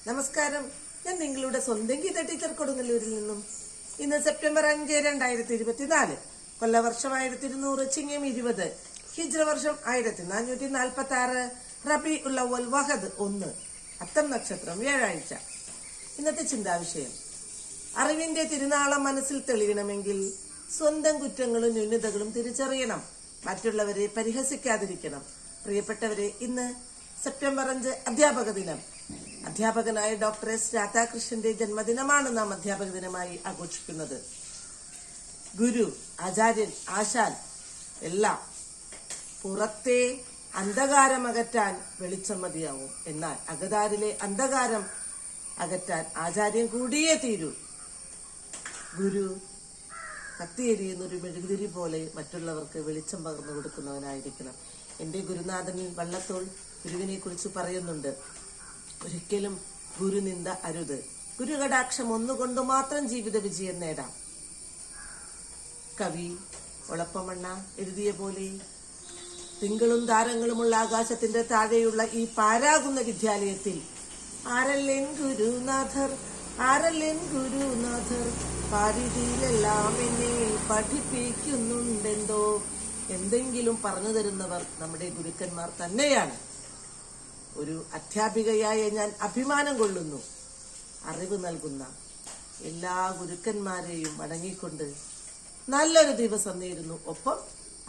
നമസ്കാരം, ഞാൻ നിങ്ങളുടെ സ്വന്തം ഗീത ടീച്ചർ കൊടുങ്ങല്ലൂരിൽ നിന്നും. ഇന്ന് സെപ്റ്റംബർ 5, 2024, കൊല്ലവർഷം 1200, ചിങ്ങം 20, ഹിജ്റ വർഷം 1446, റബി ഉൽ അവ്വൽ വഹദ് 1, അത്തം നക്ഷത്രം, വ്യാഴാഴ്ച. ഇന്നത്തെ ചിന്താവിഷയം: അറിവിന്റെ തിരുനാളം മനസ്സിൽ തെളിയണമെങ്കിൽ സ്വന്തം കുറ്റങ്ങളും ന്യൂനതകളും തിരിച്ചറിയണം, മറ്റുള്ളവരെ പരിഹസിക്കാതിരിക്കണം. പ്രിയപ്പെട്ടവരെ, ഇന്ന് സെപ്റ്റംബർ 5 അധ്യാപക ദിനം. അധ്യാപകനായ ഡോക്ടർ എസ് രാധാകൃഷ്ണന്റെ ജന്മദിനമാണ് നാം അധ്യാപക ദിനമായി ആഘോഷിക്കുന്നത്. ഗുരു, ആചാര്യൻ, ആശാൻ എല്ലാം പുറത്തെ അന്ധകാരം അകറ്റാൻ വെളിച്ചം മതിയാവും. എന്നാൽ അകതാരിലെ അന്ധകാരം അകറ്റാൻ ആചാര്യൻ കൂടിയേ തീരൂ. ഗുരു കത്തിയെരിയുന്നൊരു മെഴുകുതിരി പോലെ മറ്റുള്ളവർക്ക് വെളിച്ചം പകർന്നു കൊടുക്കുന്നവനായിരിക്കണം. എന്റെ ഗുരുനാഥനിൽ വള്ളത്തോൾ ഗുരുവിനെ കുറിച്ച് പറയുന്നുണ്ട്: ഒരിക്കലും ഗുരുനിന്ദ അരുത്. ഗുരുകടാക്ഷം ഒന്നുകൊണ്ട് മാത്രം ജീവിത വിജയം നേടാം. കവി ഒളപ്പമണ്ണ എഴുതിയ പോലെ, തിങ്കളും താരങ്ങളുമുള്ള ആകാശത്തിന്റെ താഴെയുള്ള ഈ പാരാകുന്ന വിദ്യാലയത്തിൽ ആരല്ലെൻ ഗുരുനാഥർ, ആരല്ലെൻ ഗുരുനാഥർ, പാരിതിയിലെല്ലാം എന്നെ പഠിപ്പിക്കുന്നുണ്ടെന്തോ. എന്തെങ്കിലും പറഞ്ഞു തരുന്നവർ നമ്മുടെ ഗുരുക്കന്മാർ തന്നെയാണ്. ഒരു അധ്യാപികയായ ഞാൻ അഭിമാനം കൊള്ളുന്നു. അറിവ് നൽകുന്ന എല്ലാ ഗുരുക്കന്മാരെയും വണങ്ങിക്കൊണ്ട് നല്ലൊരു ദിവസം നേരുന്നു. ഒപ്പം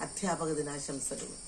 അധ്യാപക ദിനാശംസകളും.